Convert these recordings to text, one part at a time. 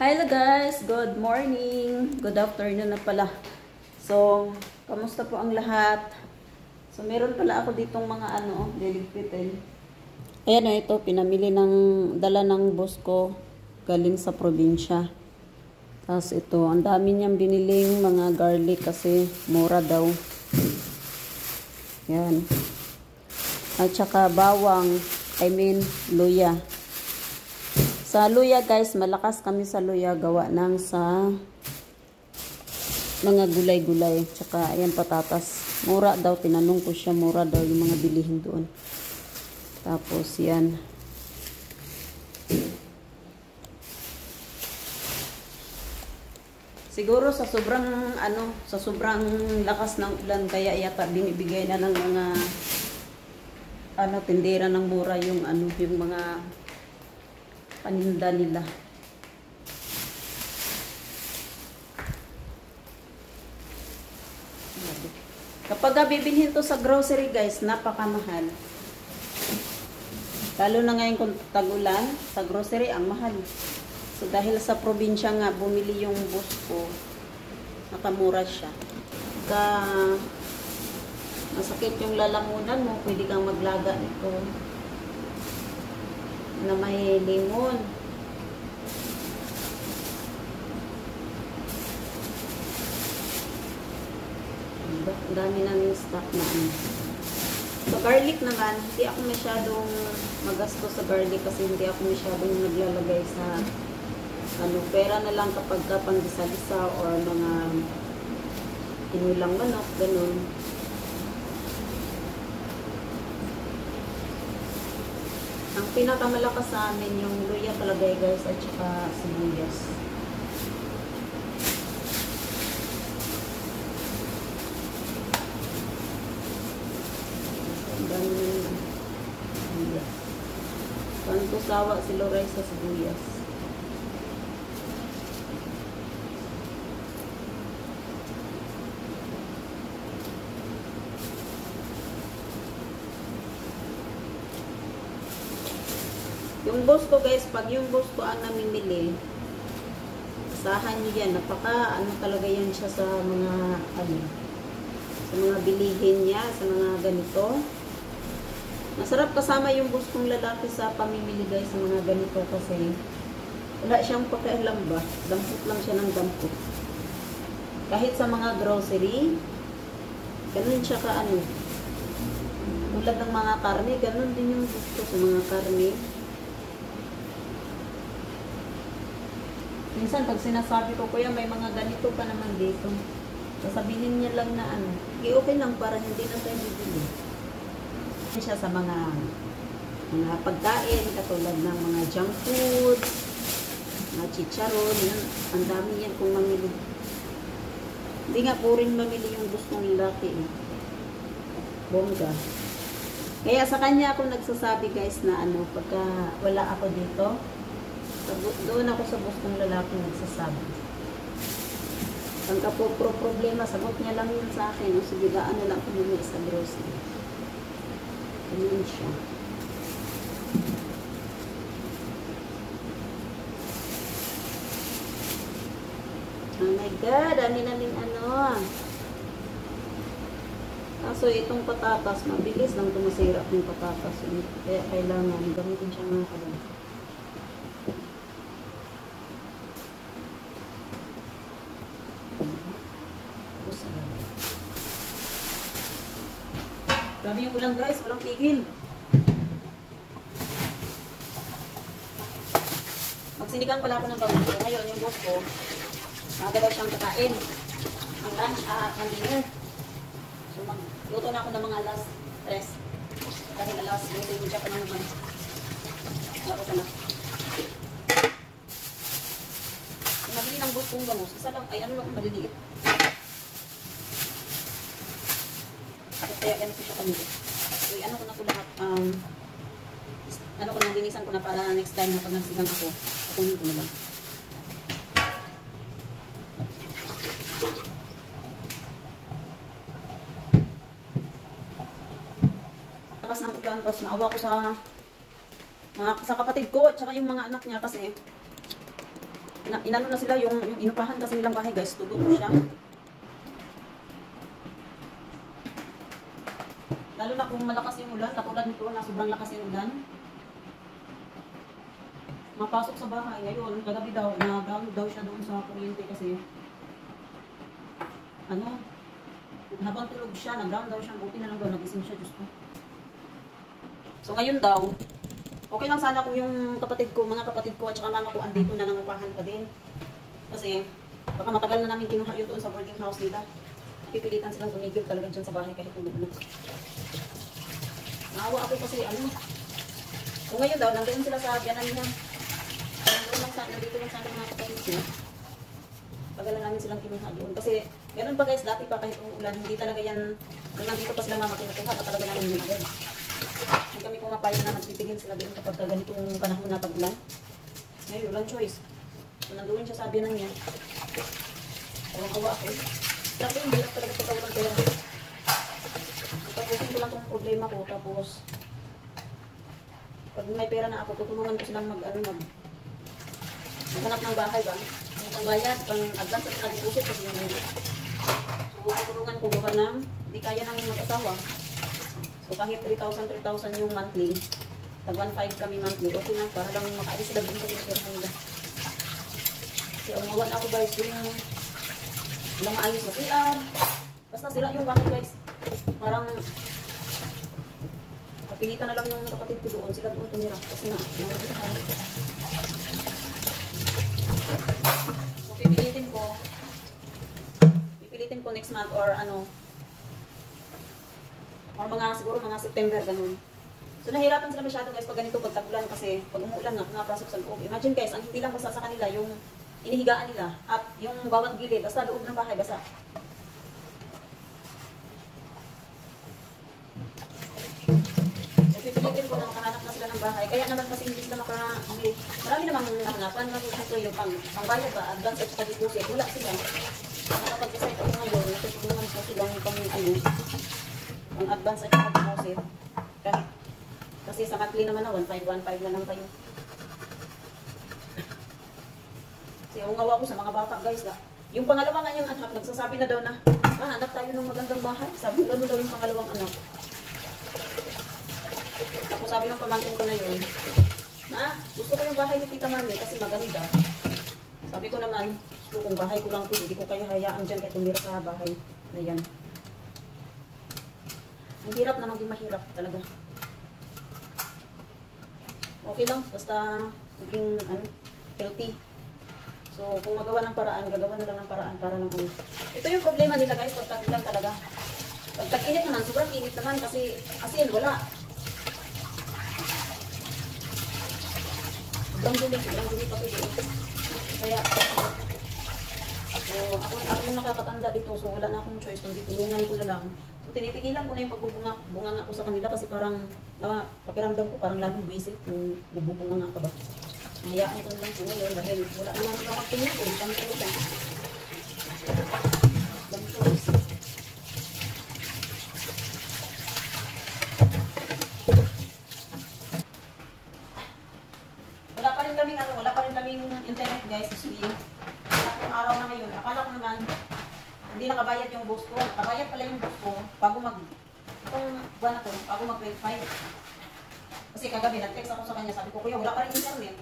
Hello guys, good morning, good afternoon na pala. So, kamusta po ang lahat? So, meron pala ako ditong mga liligpitin. Ayan o, ito, pinamili dala ng boss ko galing sa probinsya. Tapos ito, ang dami niyang biniling mga garlic kasi mura daw. Yan. At saka bawang, luya. Sa luya guys, malakas kami sa luya gawa ng sa mga gulay-gulay. Tsaka ayan patatas. Mura daw, tinanong ko siya, mura daw yung mga bilihin doon. Tapos yan. Siguro sa sobrang lakas ng ulan kaya yata binibigay na ng mga tindera ng mura yung mga paninda nila. Kapag bibilhin to sa grocery guys, napakamahal. Lalo na ngayon kung tag-ulan, sa grocery ang mahal. So dahil sa probinsya nga, bumili yung boss ko, nakamura siya. Masakit yung lalamunan mo, pwede kang maglaga nito na may limon. Ang dami namin stock na Sa garlic naman, hindi ako masyadong magasto sa garlic kasi hindi ako masyadong naglalagay sa pera na lang kapag pang-gisa-gisa or mga inulang manok, ganun. Ang pinakamalakas sa amin yung luya talaga guys at saka sibuyas. Ang dami na luya. Kanto sawa si Loray sa sibuyas. Yung boss ko guys, pag yung boss ko ang namimili, asahan nyo yan, talaga yan siya sa mga sa mga bilihin niya, sa mga ganito. Masarap kasama yung boss kong lalaki sa pamimili guys sa mga ganito kasi wala siyang pakialam ba, dampot lang siya ng dampot. Kahit sa mga grocery, ganun siya tulad ng mga karne, ganun din yung boss ko sa mga karne. Minsan, pag sinasabi ko, kuya, may mga ganito pa naman dito. Sasabihin niya lang na okay lang para hindi na tayo bibili. Siya sa mga pagkain, katulad ng mga junk food, mga chicharon, ang dami yan kung mamili. Hindi nga po rin mamili yung gusto ng lalaki. Bongga. Kaya sa kanya ako nagsasabi guys na pagka wala ako dito, doon ako sa boss ng lalaki nagsasabi. Pagka po problema, sagot niya lang yun sa akin. O sige, daan na lang kung sa grocery. Ganyan siya. Oh my God, dami naming So, itong patatas, mabilis lang tumasira yung patatas. Kaya kailangan gamitin siya ng Grabe yung ulan guys, walang tigil. Magsinigang pala ako ng bago. Ngayon yung boss ko, magagawa siyang kakain. Ang lunch ang dinner. So magluto na ako ng mga alas 3. Dahil alas 9 yung siya pa naman. Ako sana. Nabili ng boss kong gamos. Isa lang, ay lang maliliit. Kaya ganito siya kami. So, ko na po lahat. Linisan ko na para next time na pag nagsigang ako, kunin ko na lang. Takas ng ulan, tapos naawa ko sa kapatid ko at saka yung mga anak niya kasi Inano na sila yung inupahan kasi nilang bahay guys. Tulo siya. Lalo na kung malakas yung ulan, katulad nito na sobrang lakas yung ulan. Mapasok sa bahay. Ngayon, kagabi daw, na-down daw siya doon sa kuryente kasi ano, habang tulog siya, nag-down daw siya, buti na lang daw, nagising siya, Diyos ko. So ngayon daw, okay lang sana kung yung kapatid ko, mga kapatid ko at saka mama ko andito na nangupahan pa din. Kasi baka matagal na namin kinuha yun doon sa boarding house nila. Pipilitan silang tumigil talaga dyan sa bahay kahit tulog na. Naawa ako kasi ano, kung ngayon daw, nandoon sila sa biyanan niya. Nandito lang sana mga kapatid ko. Pagala namin silang kinuha doon. Kasi meron pa guys, dati pa kahit umuulan, hindi talaga yan, kung nandito pa sila mama, kinuha pa talaga namin yun agad. Hindi kami pumapayag na nagtitigil sila din kapag ganitong panahon na pag-ulan. Ngayon, walang choice. So, nandoon siya sabi na niya. Awa ako. Grabe, hindi lang talaga pagka walang pera. Tapusin ko lang itong problema ko. Tapos, pag may pera na ako, tutulungan ko silang maghanap ng bahay ba? Ang bayad, pang-advance at pang-deposit kasi yung mga. So, tutulungan ko gawa ng, hindi kaya namin mag-asawa. So kahit 3,000 yung monthly, tag 1,500 kami monthly, okay lang para lang makaalis sila din sa pera nila. Kasi umawan ako guys, yung walang maayos na CR. Basta sila yung bahay guys. Parang kapilitan na lang yung kapatid ko doon, sila doon tumira. Kasi na, so pipilitin ko next month or ano, or siguro mga September, ganun. So, nahirapan sila masyado guys pag ganito, pag tagulan kasi pag umuulan nga, nakapasok sa loob. Imagine guys, ang hindi lang basa sa kanila, yung inihigaan nila at yung bawat gilid, basta loob ng bahay, basa. So, pipilitin ko na makahanap na sila ng bahay. Kaya naman kasi hindi sila marami namang nahanapan, ito yung pangbayad ba, advance at sa deposit, wala sila. Nakapag-decide ako ngayon, natutulungan ko silang ang advance at saka deposit. Kasi sa monthly naman na 1,515 na lang tayo. Kasi ungawa ko sa mga bata guys na. Yung pangalawang nga yung anak, nagsasabi na daw na, hanap tayo ng magandang bahay. Sabi gano'n daw yung pangalawang anak. Ako sabi ng pamangkin ko na yun, gusto ko yung bahay ni Tita Mami kasi maganda. Sabi ko naman, gusto kong bahay ko lang po, hindi ko kayo hayaan dyan kahit tumira sa bahay na yan. Ang hirap na maging mahirap talaga. Okay lang, basta maging healthy. So, kung magawa ng paraan, gagawa na lang ng paraan para lang ano. Ito yung problema nila guys, pag tag-ulan talaga. Pag tag-init naman, sobrang init naman kasi asin, wala. Sobrang dulit pa ito. Kaya, ako yung nakakatanda dito, so wala na akong choice, kundi tulungan ko na lang. So, tinipigilan ko na yung pagbubunga nga ko sa kanila kasi parang, pakiramdam ko parang laging busy kung bubunga nga ka ba. Hayaan ko na lang po ngayon dahil wala naman ito magtingin ko, kami ko lang. Walang choice. Wala pa rin kaming internet guys, kasi kung araw na ngayon, akala ko naman, hindi nakabayad yung boss ko. Nakabayad pala yung boss ko bago itong buwan na to, bago mag-25. Kasi kagabi, nag-text ako sa kanya, sabi ko, kuya, wala pa rin internet.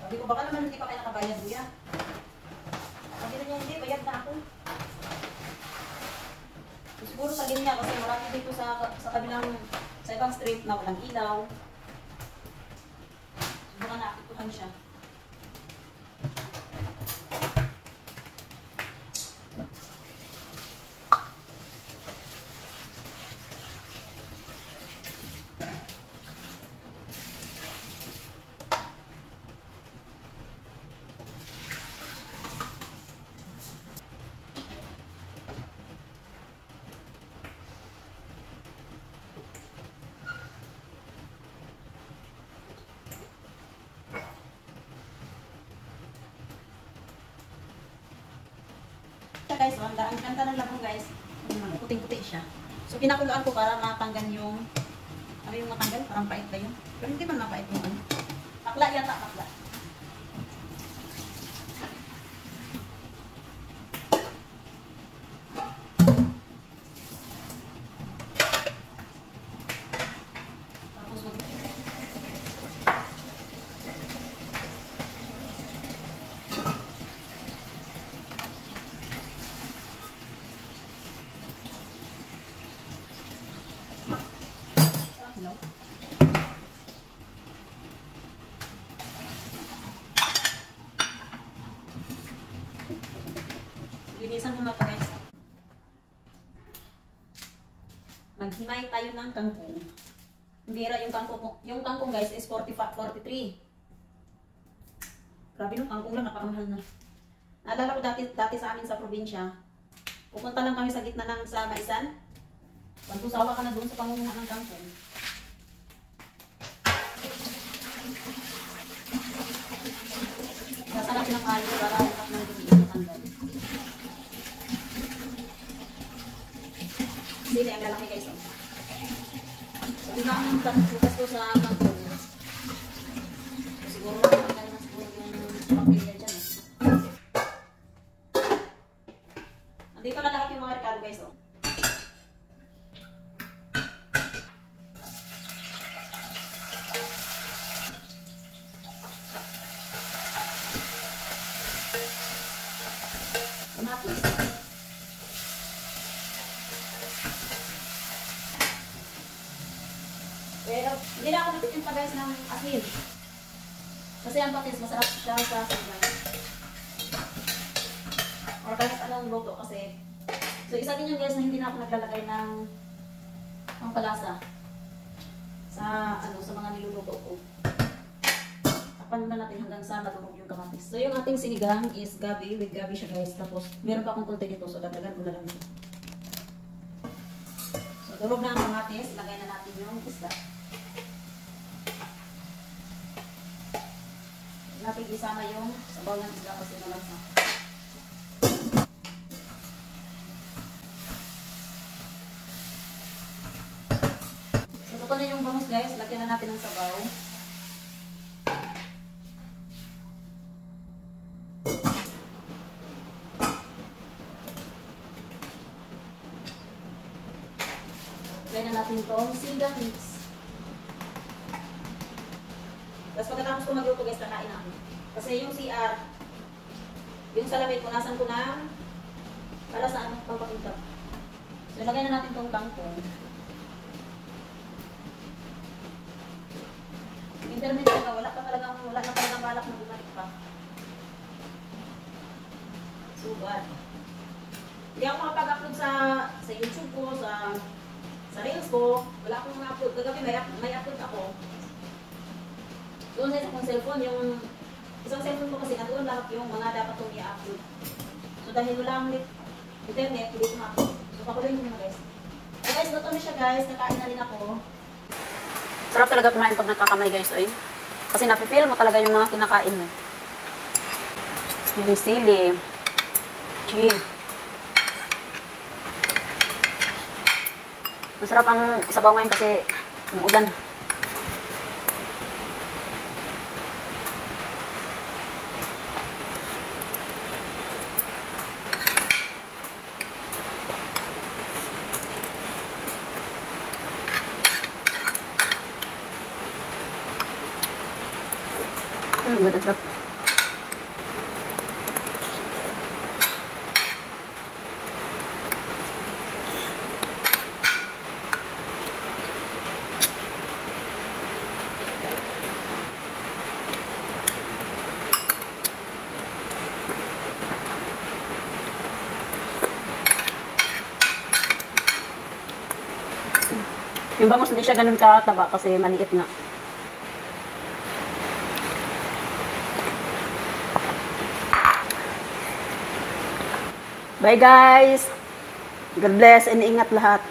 Sabi ko, baka naman hindi pa kayo nakabayad, kuya. Sabi na niya, hindi, bayad na ako. So, siguro sa linya, kasi marami dito sa kabilang, sa ibang street na walang ilaw. So, baka naapituhan siya. Guys, ang ganda ng labong guys. Puting-puti siya. So, pinakulaan ko para matanggal yung, ano yung matanggal? Parang pait ba yun? Pero hindi man mapait yung ano. Pakla yata, pakla. Binisan mo na ito guys. Maghimay tayo ng kangkong. Bira yung kangkong. Yung kangkong guys is 43. Grabe nung kangkong lang, napakamahal na. Naalala ko dati sa amin sa probinsya, pupunta lang kami sa gitna ng sa maisan. Pagkusawa ka na doon sa pangunguha ng kangkong. Sasarap ng kayo para umak ng dumi matanggal. Sili ang lalaki guys. So, tingnan ang bukas ko sa kangkong. Siguro matanggal na siguro yung bakterya dyan. Andito na lahat yung mga rekado guys. Oh. Kamatis. Pero hindi na ako nagtitinta guys ng asin. Kasi ang patis masarap siya sa sabaw. Or kahit anong luto kasi. So isa din yung guys na hindi na ako naglalagay ng palasa sa sa mga niluluto ko. Tapan na natin hanggang sa madurog yung kamatis. So yung ating sinigang is gabi, with gabi siya guys. Tapos meron pa akong konti dito, so dagdagan ko na lang ito. So durog na ang kamatis, ilagay na natin yung isda. Natin isama yung sabaw ng isda kasi malasa. So ito na yung bangus guys, lagyan na natin ng sabaw. Lagyan na natin itong sinigang mix. Tapos pagkatapos ko magluto guys, kakain ako. Kasi yung CR, yung salamin, punasan ko na para sa anong pagpapinta. So lagay na natin itong kangkong. Internet ka, wala na talagang balak na bumalik pa. Sugat. Hindi ako makapag-upload sa YouTube ko, sa Reels ko. Wala akong upload. Kagabi may upload ako. Doon sa isang cellphone, yung isang cellphone ko kasi doon lahat yung mga dapat kong i-upload. So dahil wala akong internet, hindi ko ma-upload. So pakuloyin nyo na guys. So guys, luto na siya guys. Nakain na rin ako. Sarap talaga kumain pag nagkakamay guys. Ay. Kasi napipil mo talaga yung mga kinakain mo. Sili-sili. Chill. Masarap ang sabaw ngayon kasi ulan. Good, ang sarap. Yung bangus hindi siya ganun kataba kasi maliit nga. Bye guys! God bless and ingat lahat.